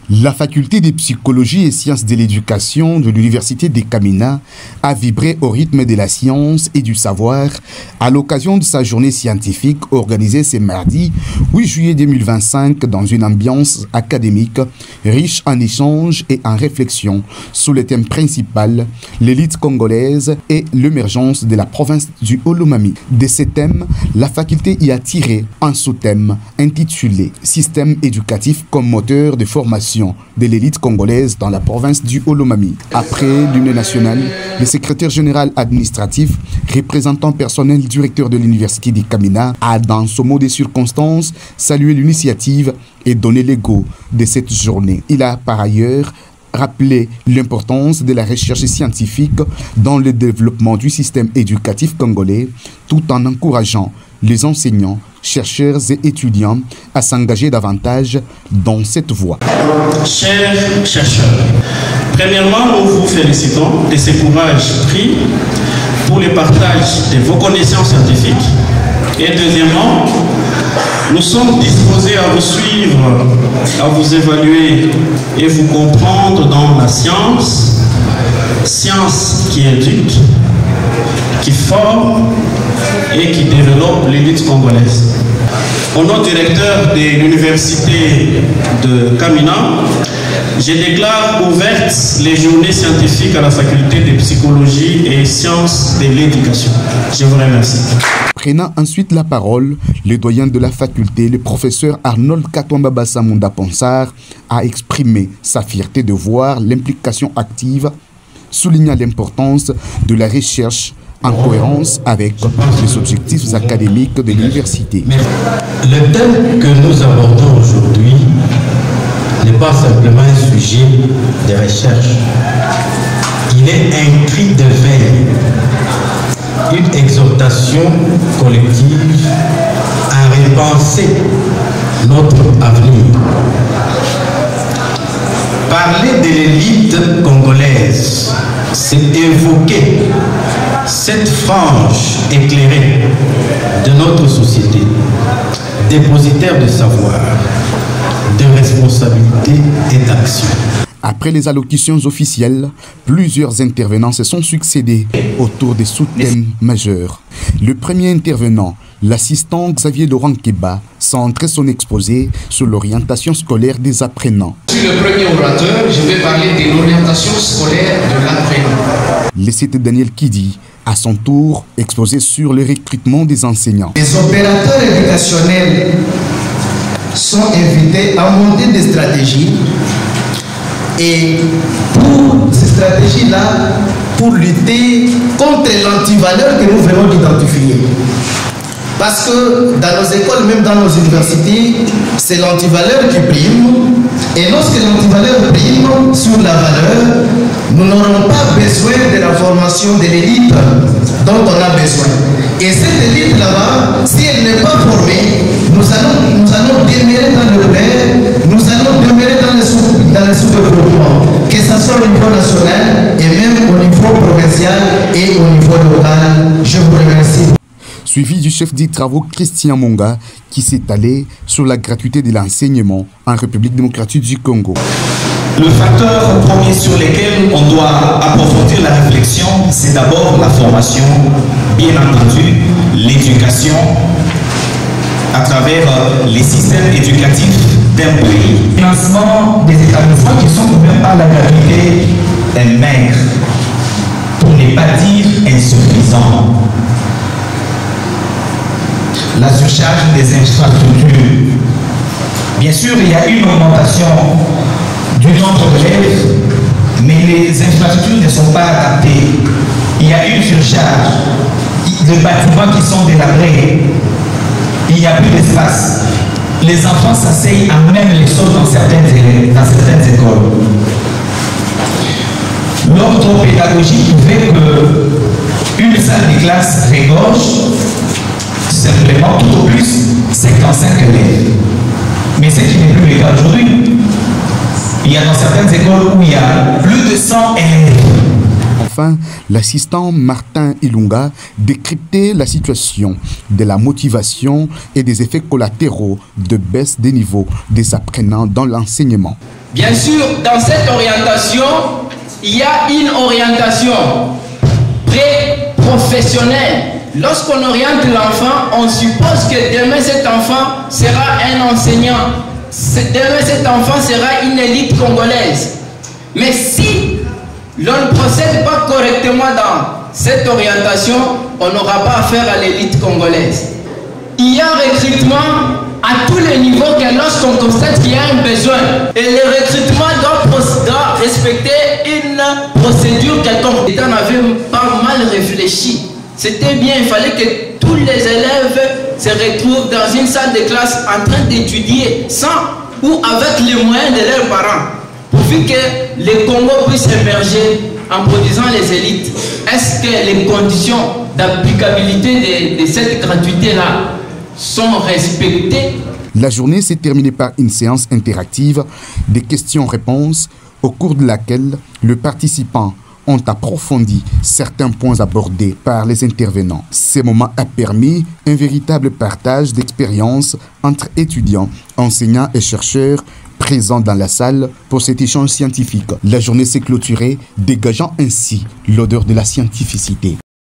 La faculté de psychologie et sciences de l'éducation de l'université de Kamina a vibré au rythme de la science et du savoir à l'occasion de sa journée scientifique organisée ce mardi 8 juillet 2025 dans une ambiance académique riche en échanges et en réflexions sous le thème principal, l'élite congolaise et l'émergence de la province du Olomami. De ces thèmes, la faculté y a tiré un sous-thème intitulé « Système éducatif comme moteur de formation de l'élite congolaise dans la province du Olomami ». Après l'Union nationale, le secrétaire général administratif, représentant personnel directeur de l'université de Kamina, a dans ce mot de circonstance salué l'initiative et donné le go de cette journée. Il a par ailleurs rappelé l'importance de la recherche scientifique dans le développement du système éducatif congolais, tout en encourageant les enseignants, chercheurs et étudiants à s'engager davantage dans cette voie. Chers chercheurs, premièrement, nous vous félicitons de ce courage pris pour le partage de vos connaissances scientifiques. Et deuxièmement, nous sommes disposés à vous suivre, à vous évaluer et vous comprendre dans la science, science qui éduque, qui forme et qui développe l'élite congolaise. Au nom du directeur de l'université de Kamina, je déclare ouvertes les journées scientifiques à la faculté de psychologie et sciences de l'éducation. Je vous remercie. Prenant ensuite la parole, le doyen de la faculté, le professeur Arnold Katwamba Bassamunda Ponsar, a exprimé sa fierté de voir l'implication active, soulignant l'importance de la recherche en cohérence avec les objectifs académiques de l'université. Le thème que nous abordons aujourd'hui n'est pas simplement un sujet de recherche. Il est un cri de veille, une exhortation collective à repenser notre avenir. Parler de l'élite congolaise, c'est évoquer cette frange éclairée de notre société, dépositaire de savoir, de responsabilité et d'action. Après les allocutions officielles, plusieurs intervenants se sont succédés autour des sous-thèmes majeurs. Le premier intervenant, l'assistant Xavier Laurent Keba, centrait son exposé sur l'orientation scolaire des apprenants. Je suis le premier orateur, je vais parler de l'orientation scolaire de l'apprenant. Le Daniel Kidi, à son tour, exposé sur le recrutement des enseignants. Les opérateurs éducationnels sont invités à monter des stratégies et pour ces stratégies-là, pour lutter contre l'antivaleur que nous venons d'identifier. Parce que dans nos écoles, même dans nos universités, c'est l'antivaleur qui prime. Et lorsque l'antivaleur prime sur la valeur, nous n'aurons pas besoin de la formation de l'élite dont on a besoin. Et cette élite là-bas, si elle n'est pas formée, nous allons demeurer dans le plaid, nous allons demeurer dans le sous-développement, que ce soit au niveau national et même au niveau provincial et au niveau local. Je vous remercie. Suivi du chef des travaux Christian Monga qui s'est allé sur la gratuité de l'enseignement en République démocratique du Congo. Le facteur premier sur lequel on doit approfondir la réflexion, c'est d'abord la formation, bien entendu, l'éducation à travers les systèmes éducatifs d'un pays. Le financement des établissements qui sont couverts par la gratuité est maigre, pour ne pas dire insuffisant. La surcharge des infrastructures. Bien sûr, il y a une augmentation du nombre d'élèves, mais les infrastructures ne sont pas adaptées. Il y a une surcharge. Les bâtiments qui sont délabrés, il n'y a plus d'espace. Les enfants s'asseyent à même les sol dans certaines écoles. L'ordre pédagogique fait qu'une salle de classe regorge simplement tout au plus 55 élèves. Mais ce qui n'est plus le cas aujourd'hui. Il y a dans certaines écoles où il y a plus de 100 élèves. Enfin, l'assistant Martin Ilunga décryptait la situation de la motivation et des effets collatéraux de baisse des niveaux des apprenants dans l'enseignement. Bien sûr, dans cette orientation, il y a une orientation pré-professionnelle. Lorsqu'on oriente l'enfant, on suppose que demain cet enfant sera un enseignant. Demain cet enfant sera une élite congolaise. Mais si l'on ne procède pas correctement dans cette orientation, on n'aura pas affaire à l'élite congolaise. Il y a un recrutement à tous les niveaux que lorsqu'on constate qu'il y a un besoin. Et le recrutement doit respecter une procédure quelconque. L'État n'avait pas mal réfléchi. C'était bien, il fallait que tous les élèves se retrouvent dans une salle de classe en train d'étudier sans ou avec les moyens de leurs parents, pourvu que le Congo puisse émerger en produisant les élites. Est-ce que les conditions d'applicabilité de cette gratuité-là sont respectées? La journée s'est terminée par une séance interactive des questions-réponses au cours de laquelle les participants ont approfondi certains points abordés par les intervenants. Ce moment a permis un véritable partage d'expériences entre étudiants, enseignants et chercheurs présents dans la salle pour cet échange scientifique. La journée s'est clôturée, dégageant ainsi l'odeur de la scientificité.